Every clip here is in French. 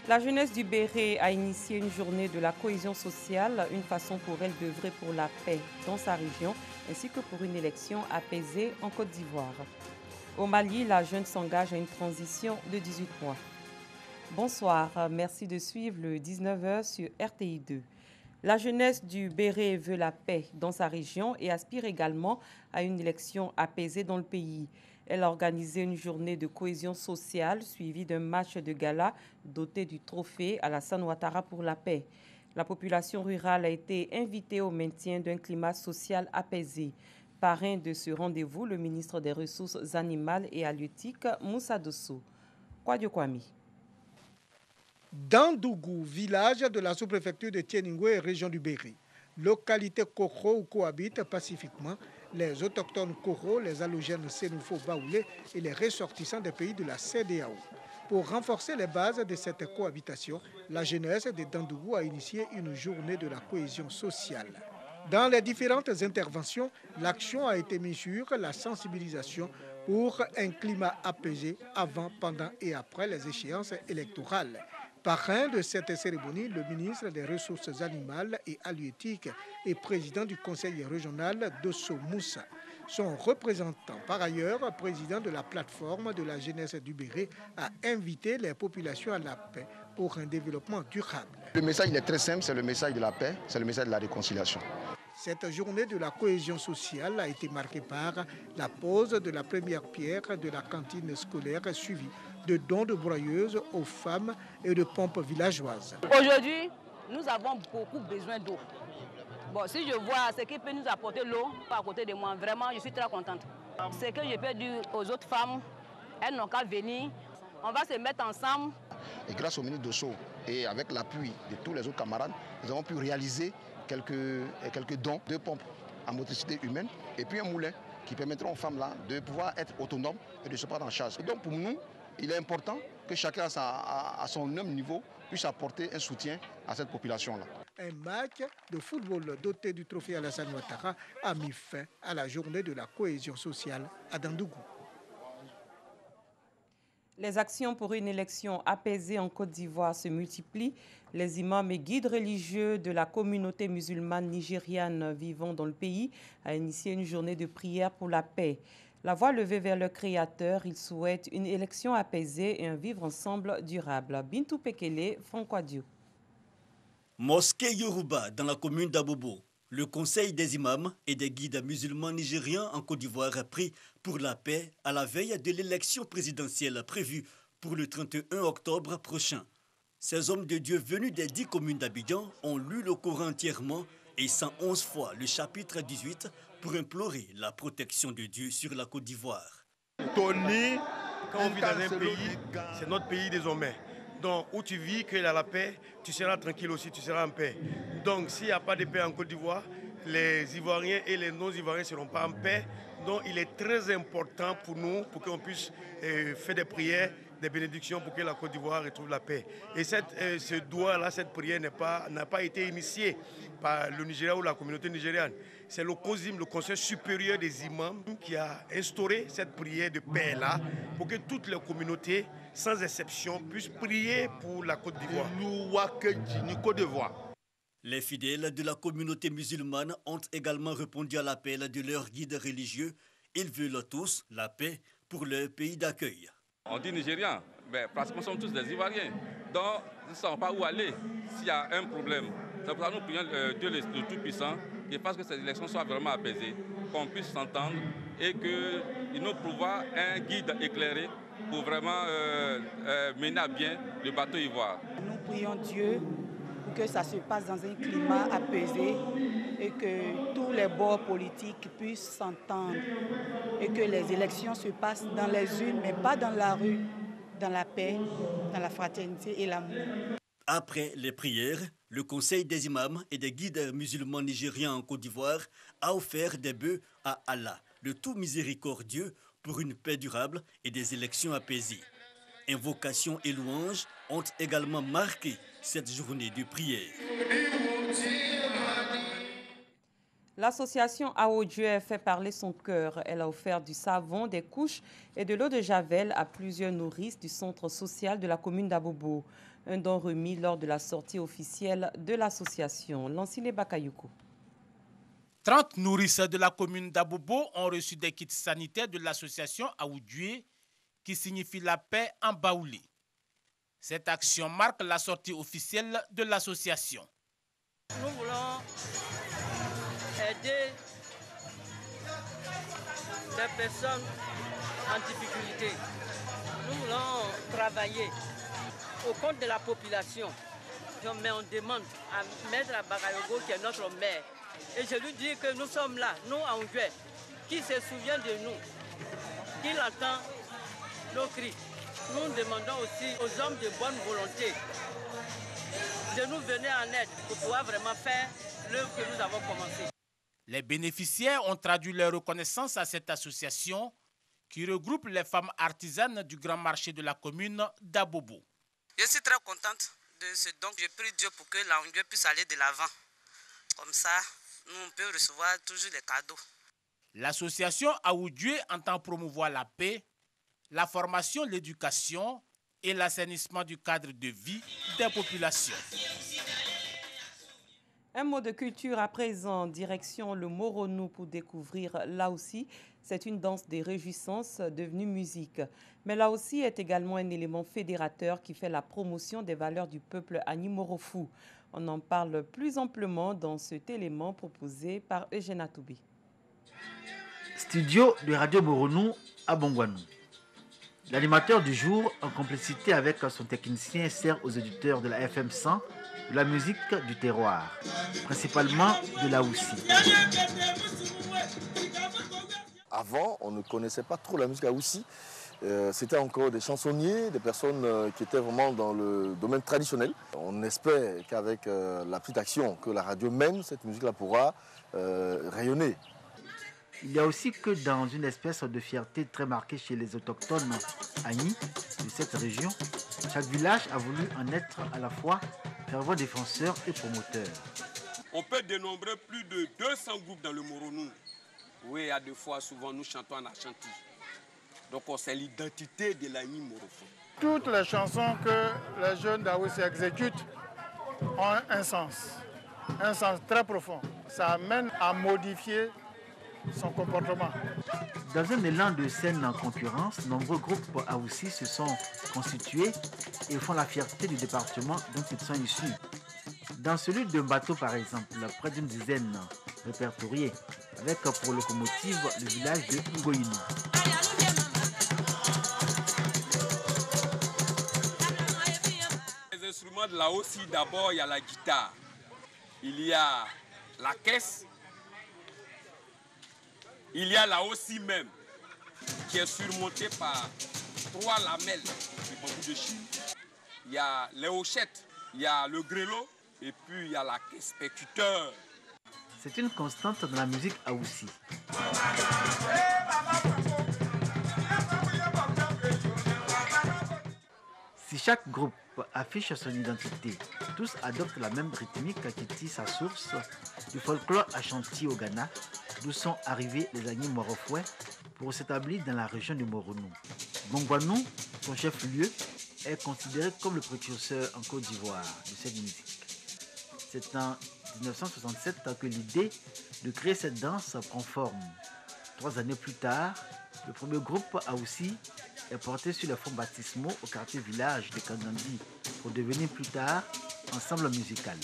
La jeunesse du Béret a initié une journée de la cohésion sociale, une façon pour elle d'œuvrer pour la paix dans sa région, ainsi que pour une élection apaisée en Côte d'Ivoire. Au Mali, la jeune s'engage à une transition de 18 mois. Bonsoir, merci de suivre le 19h sur RTI 2. La jeunesse du Béret veut la paix dans sa région et aspire également à une élection apaisée dans le pays. Elle a organisé une journée de cohésion sociale suivie d'un match de gala doté du trophée Alassane Ouattara pour la paix. La population rurale a été invitée au maintien d'un climat social apaisé. Parrain de ce rendez-vous, le ministre des Ressources animales et halieutiques, Moussa Dosso. Kwadio Kwame. Dans Dougou, village de la sous-préfecture de Tieningwe, région du Béret, localité Koro où cohabitent pacifiquement les autochtones Koro, les allogènes Sénoufo Baoulé et les ressortissants des pays de la CEDEAO. Pour renforcer les bases de cette cohabitation, la jeunesse de Dandougou a initié une journée de la cohésion sociale. Dans les différentes interventions, l'action a été mise sur la sensibilisation pour un climat apaisé avant, pendant et après les échéances électorales. Parrain de cette cérémonie, le ministre des Ressources animales et halieutiques et président du conseil régional Dosso Moussa. Son représentant, par ailleurs président de la plateforme de la jeunesse du Béret, a invité les populations à la paix pour un développement durable. Le message il est très simple, c'est le message de la paix, c'est le message de la réconciliation. Cette journée de la cohésion sociale a été marquée par la pose de la première pierre de la cantine scolaire suivie de dons de broyeuses aux femmes et de pompes villageoises. Aujourd'hui, nous avons beaucoup besoin d'eau. Bon, si je vois ce qui peut nous apporter l'eau, pas à côté de moi, vraiment, je suis très contente. Ce que je peux dire aux autres femmes, elles n'ont qu'à venir. On va se mettre ensemble. Et grâce au ministre Dosso et avec l'appui de tous les autres camarades, nous avons pu réaliser quelques dons de pompes à motricité humaine et puis un moulin qui permettront aux femmes là de pouvoir être autonomes et de se prendre en charge. Et donc pour nous, il est important que chacun à son même niveau puisse apporter un soutien à cette population-là. Un match de football doté du trophée Alassane Ouattara a mis fin à la journée de la cohésion sociale à Dandougou. Les actions pour une élection apaisée en Côte d'Ivoire se multiplient. Les imams et guides religieux de la communauté musulmane nigériane vivant dans le pays ont initié une journée de prière pour la paix. La voix levée vers le Créateur, ils souhaitent une élection apaisée et un vivre ensemble durable. Bintou Pekele, Franco Adio. Mosquée Yoruba dans la commune d'Abobo. Le Conseil des imams et des guides musulmans nigériens en Côte d'Ivoire a pris pour la paix à la veille de l'élection présidentielle prévue pour le 31 octobre prochain. Ces hommes de Dieu venus des 10 communes d'Abidjan ont lu le Coran entièrement et 111 fois le chapitre 18 pour implorer la protection de Dieu sur la Côte d'Ivoire. Tony, quand on vit dans un pays, c'est notre pays désormais. Donc, où tu vis, qu'il y a la paix, tu seras tranquille aussi, tu seras en paix. Donc, s'il n'y a pas de paix en Côte d'Ivoire, les Ivoiriens et les non-Ivoiriens ne seront pas en paix. Donc, il est très important pour nous, pour qu'on puisse faire des prières, des bénédictions pour que la Côte d'Ivoire retrouve la paix. Et ce doigt-là, cette prière n'a pas été initiée par le Nigeria ou la communauté nigériane. C'est le COSIM, le Conseil supérieur des imams, qui a instauré cette prière de paix-là pour que toutes les communautés, sans exception, puissent prier pour la Côte d'Ivoire. Les fidèles de la communauté musulmane ont également répondu à l'appel de leurs guides religieux. Ils veulent tous la paix pour leur pays d'accueil. On dit Nigériens, mais pratiquement nous sommes tous des Ivoiriens. Donc, nous ne savons pas où aller s'il y a un problème. C'est pour ça que nous prions Dieu le Tout-Puissant, et parce que cette élection soit vraiment apaisée, qu'on puisse s'entendre et qu'il nous prouve un guide éclairé pour vraiment mener à bien le bateau ivoire. Nous prions Dieu pour que ça se passe dans un climat apaisé et que tous les bords politiques puissent s'entendre et que les élections se passent dans les urnes, mais pas dans la rue, dans la paix, dans la fraternité et l'amour. Après les prières, le Conseil des imams et des guides musulmans nigériens en Côte d'Ivoire a offert des bœufs à Allah, le tout miséricordieux, pour une paix durable et des élections apaisées. Invocations et louanges ont également marqué cette journée de prière. L'association Aodieu fait parler son cœur. Elle a offert du savon, des couches et de l'eau de javel à plusieurs nourrices du centre social de la commune d'Abobo. Un don remis lors de la sortie officielle de l'association. Lancine Bakayoko. 30 nourrices de la commune d'Abobo ont reçu des kits sanitaires de l'association Aodieu, qui signifie la paix en baoulé. Cette action marque la sortie officielle de l'association. Nous voulons aider des personnes en difficulté. Nous voulons travailler au compte de la population. Mais on demande à Maître Bakayogo, qui est notre maire, et je lui dis que nous sommes là, nous en Aodieu, qui se souvient de nous, qu'il entend nos cris. Nous demandons aussi aux hommes de bonne volonté de nous venir en aide pour pouvoir vraiment faire l'œuvre que nous avons commencé. Les bénéficiaires ont traduit leur reconnaissance à cette association qui regroupe les femmes artisanes du grand marché de la commune d'Abobo. Je suis très contente de ce don. Je prie Dieu pour que l'Aodieu puisse aller de l'avant. Comme ça, nous on peut recevoir toujours des cadeaux. L'association Aodieu entend promouvoir la paix, la formation, l'éducation et l'assainissement du cadre de vie des populations. Un mot de culture à présent, direction le Moronou pour découvrir là aussi. C'est une danse des réjouissances devenue musique. Mais là aussi est également un élément fédérateur qui fait la promotion des valeurs du peuple Agni Morofou. On en parle plus amplement dans cet élément proposé par Eugène Atoubi. Studio de Radio Moronou à Bongwanou. L'animateur du jour, en complicité avec son technicien, sert aux auditeurs de la FM 100 de la musique du terroir, principalement de la Houssi. Avant, on ne connaissait pas trop la musique Houssi. C'était encore des chansonniers, des personnes qui étaient vraiment dans le domaine traditionnel. On espère qu'avec la petite action que la radio mène, cette musique-là pourra rayonner. Il y a aussi que dans une espèce de fierté très marquée chez les autochtones Agni de cette région, chaque village a voulu en être à la fois fervent défenseur et promoteur. On peut dénombrer plus de 200 groupes dans le Moronou. Oui, à deux fois, souvent, nous chantons en Ashanti. Donc, c'est l'identité de l'Agni Morofou. Toutes les chansons que les jeunes d'Aoussi exécutent ont un sens très profond. Ça amène à modifier son comportement. Dans un élan de saine en concurrence, nombreux groupes Aoussi se sont constitués et font la fierté du département dont ils sont issus. Dans celui de Mbato, par exemple, près d'une dizaine répertoriés, avec pour locomotive le village de Ngoyinou. Les instruments de la Houssi, d'abord, il y a la guitare, il y a la caisse, il y a la Houssi même, qui est surmontée par 3 lamelles du bambou de Chine. Il y a les hochettes, il y a le grelot, et puis il y a la caisse percuteur. C'est une constante dans la musique Aoussi. Si chaque groupe affiche son identité, tous adoptent la même rythmique qui tire sa source du folklore Ashanti au Ghana, d'où sont arrivés les Agni Morofoué pour s'établir dans la région du Moronou. Bongwanou, son chef-lieu, est considéré comme le précurseur en Côte d'Ivoire de cette musique. C'est en 1967 que l'idée de créer cette danse prend forme. 3 années plus tard, le premier groupe Aoussi est porté sur les fonds baptismaux au quartier village de Kandandi pour devenir plus tard ensemble musical.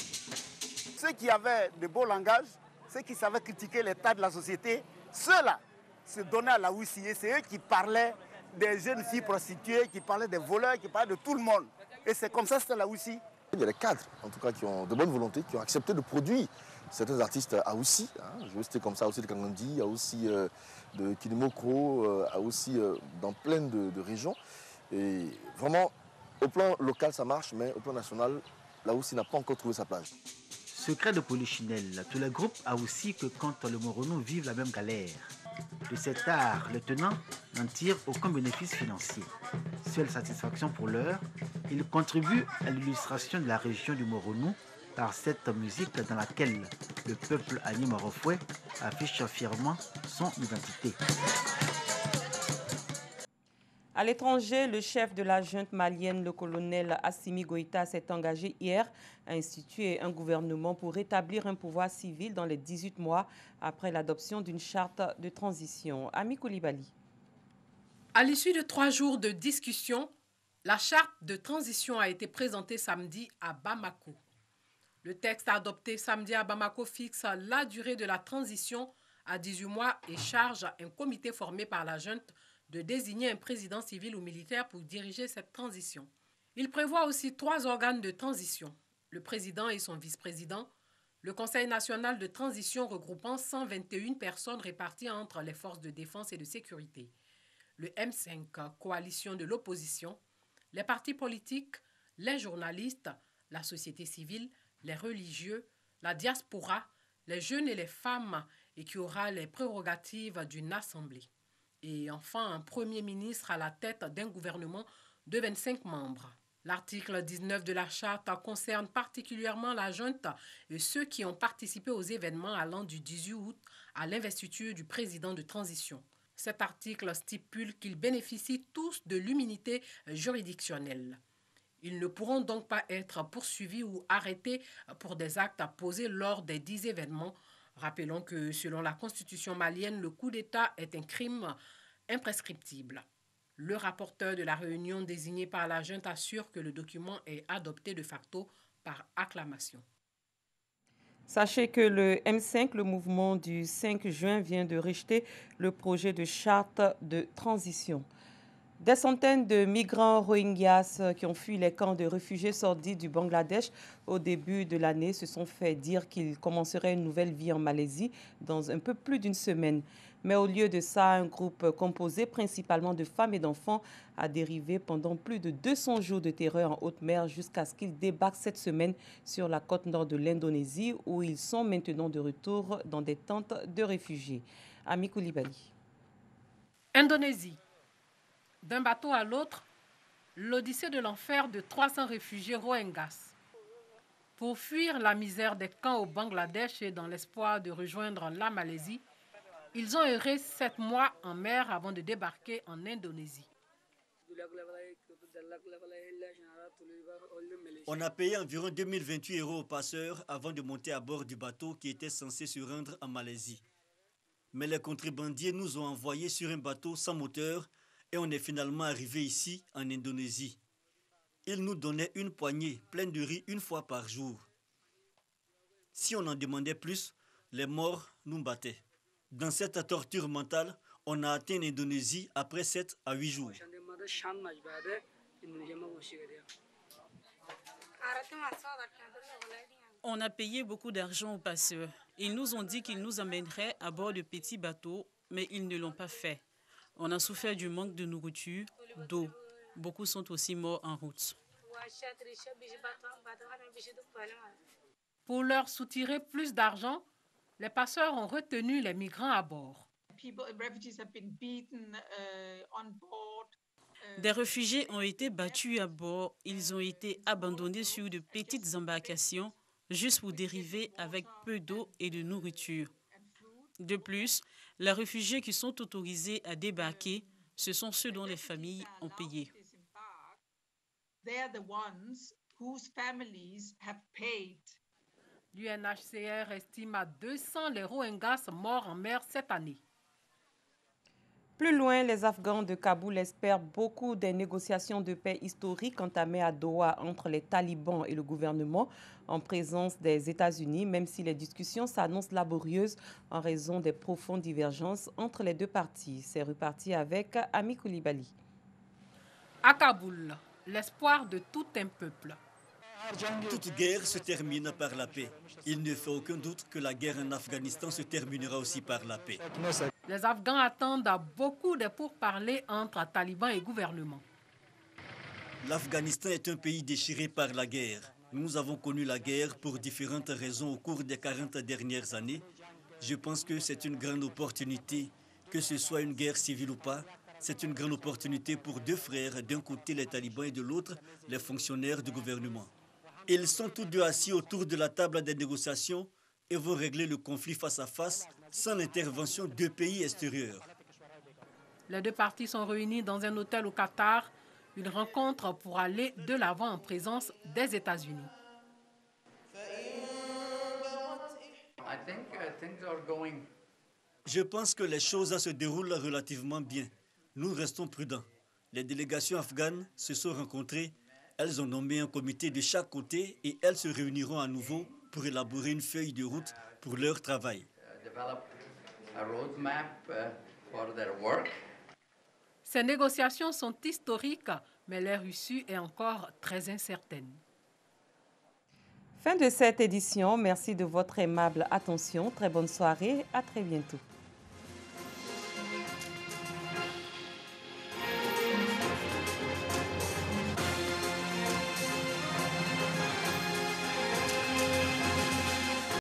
Ceux qui avaient de beaux langages, ceux qui savaient critiquer l'état de la société, ceux-là se donnaient à la Aoussi et c'est eux qui parlaient des jeunes filles prostituées, qui parlaient des voleurs, qui parlaient de tout le monde. Et c'est comme ça que c'était la Aoussi. Il y a des cadres, en tout cas, qui ont de bonne volonté, qui ont accepté de produire certains artistes Aoussi. Je veux citer comme ça Aoussi de Kangandi, Aoussi de Kinimokro, Aoussi dans plein de régions. Et vraiment, au plan local, ça marche, mais au plan national, l'Aoussi n'a pas encore trouvé sa place. Secret de Polichinelle, tous les groupes Aoussi que compte le Moronou vivent la même galère. De cet art, les tenants n'en tirent aucun bénéfice financier. Seule satisfaction pour l'heure, ils contribuent à l'illustration de la région du Moronou par cette musique dans laquelle le peuple Agné-Morofoué affiche fièrement son identité. À l'étranger, le chef de la junte malienne, le colonel Assimi Goïta, s'est engagé hier à instituer un gouvernement pour rétablir un pouvoir civil dans les 18 mois après l'adoption d'une charte de transition. Ami Koulibaly. À l'issue de 3 jours de discussion, la charte de transition a été présentée samedi à Bamako. Le texte adopté samedi à Bamako fixe la durée de la transition à 18 mois et charge un comité formé par la junte de désigner un président civil ou militaire pour diriger cette transition. Il prévoit aussi 3 organes de transition, le président et son vice-président, le Conseil national de transition regroupant 121 personnes réparties entre les forces de défense et de sécurité, le M5, coalition de l'opposition, les partis politiques, les journalistes, la société civile, les religieux, la diaspora, les jeunes et les femmes, et qui aura les prérogatives d'une assemblée. Et enfin, un premier ministre à la tête d'un gouvernement de 25 membres. L'article 19 de la charte concerne particulièrement la junte et ceux qui ont participé aux événements allant du 18 août à l'investiture du président de transition. Cet article stipule qu'ils bénéficient tous de l'immunité juridictionnelle. Ils ne pourront donc pas être poursuivis ou arrêtés pour des actes posés lors des 10 événements. Rappelons que selon la constitution malienne, le coup d'État est un crime imprescriptible. Le rapporteur de la réunion désigné par la junte assure que le document est adopté de facto par acclamation. Sachez que le M5, le mouvement du 5 juin, vient de rejeter le projet de charte de transition. Des centaines de migrants Rohingyas qui ont fui les camps de réfugiés sordides du Bangladesh au début de l'année se sont fait dire qu'ils commenceraient une nouvelle vie en Malaisie dans un peu plus d'une semaine. Mais au lieu de ça, un groupe composé principalement de femmes et d'enfants a dérivé pendant plus de 200 jours de terreur en haute mer jusqu'à ce qu'ils débarquent cette semaine sur la côte nord de l'Indonésie où ils sont maintenant de retour dans des tentes de réfugiés. Ami Koulibaly. Indonésie. D'un bateau à l'autre, l'odyssée de l'enfer de 300 réfugiés Rohingyas. Pour fuir la misère des camps au Bangladesh et dans l'espoir de rejoindre la Malaisie, ils ont erré 7 mois en mer avant de débarquer en Indonésie. On a payé environ 2028 € aux passeurs avant de monter à bord du bateau qui était censé se rendre en Malaisie. Mais les contrebandiers nous ont envoyés sur un bateau sans moteur et on est finalement arrivé ici, en Indonésie. Ils nous donnaient une poignée pleine de riz une fois par jour. Si on en demandait plus, les morts nous battaient. Dans cette torture mentale, on a atteint l'Indonésie après 7 à 8 jours. On a payé beaucoup d'argent aux passeurs. Ils nous ont dit qu'ils nous emmèneraient à bord de petits bateaux, mais ils ne l'ont pas fait. On a souffert du manque de nourriture, d'eau. Beaucoup sont aussi morts en route. Pour leur soutirer plus d'argent, les passeurs ont retenu les migrants à bord. Des réfugiés ont été battus à bord. Ils ont été abandonnés sur de petites embarcations juste pour dériver avec peu d'eau et de nourriture. De plus, les réfugiés qui sont autorisés à débarquer, ce sont ceux dont les familles ont payé. L'UNHCR estime à 200 les Rohingyas morts en mer cette année. Plus loin, les Afghans de Kaboul espèrent beaucoup des négociations de paix historiques entamées à Doha entre les talibans et le gouvernement en présence des États-Unis, même si les discussions s'annoncent laborieuses en raison des profondes divergences entre les deux parties. C'est reparti avec Ami Koulibaly. À Kaboul, l'espoir de tout un peuple. Toute guerre se termine par la paix. Il ne fait aucun doute que la guerre en Afghanistan se terminera aussi par la paix. Les Afghans attendent beaucoup de pourparlers entre talibans et gouvernement. L'Afghanistan est un pays déchiré par la guerre. Nous avons connu la guerre pour différentes raisons au cours des 40 dernières années. Je pense que c'est une grande opportunité, que ce soit une guerre civile ou pas. C'est une grande opportunité pour deux frères, d'un côté les talibans et de l'autre les fonctionnaires du gouvernement. Ils sont tous deux assis autour de la table des négociations et vont régler le conflit face à face sans l'intervention de pays extérieurs. Les deux parties sont réunies dans un hôtel au Qatar, une rencontre pour aller de l'avant en présence des États-Unis. Je pense que les choses se déroulent relativement bien. Nous restons prudents. Les délégations afghanes se sont rencontrées. Elles ont nommé un comité de chaque côté et elles se réuniront à nouveau pour élaborer une feuille de route pour leur travail. Ces négociations sont historiques, mais leur issue est encore très incertaine. Fin de cette édition. Merci de votre aimable attention. Très bonne soirée. À très bientôt.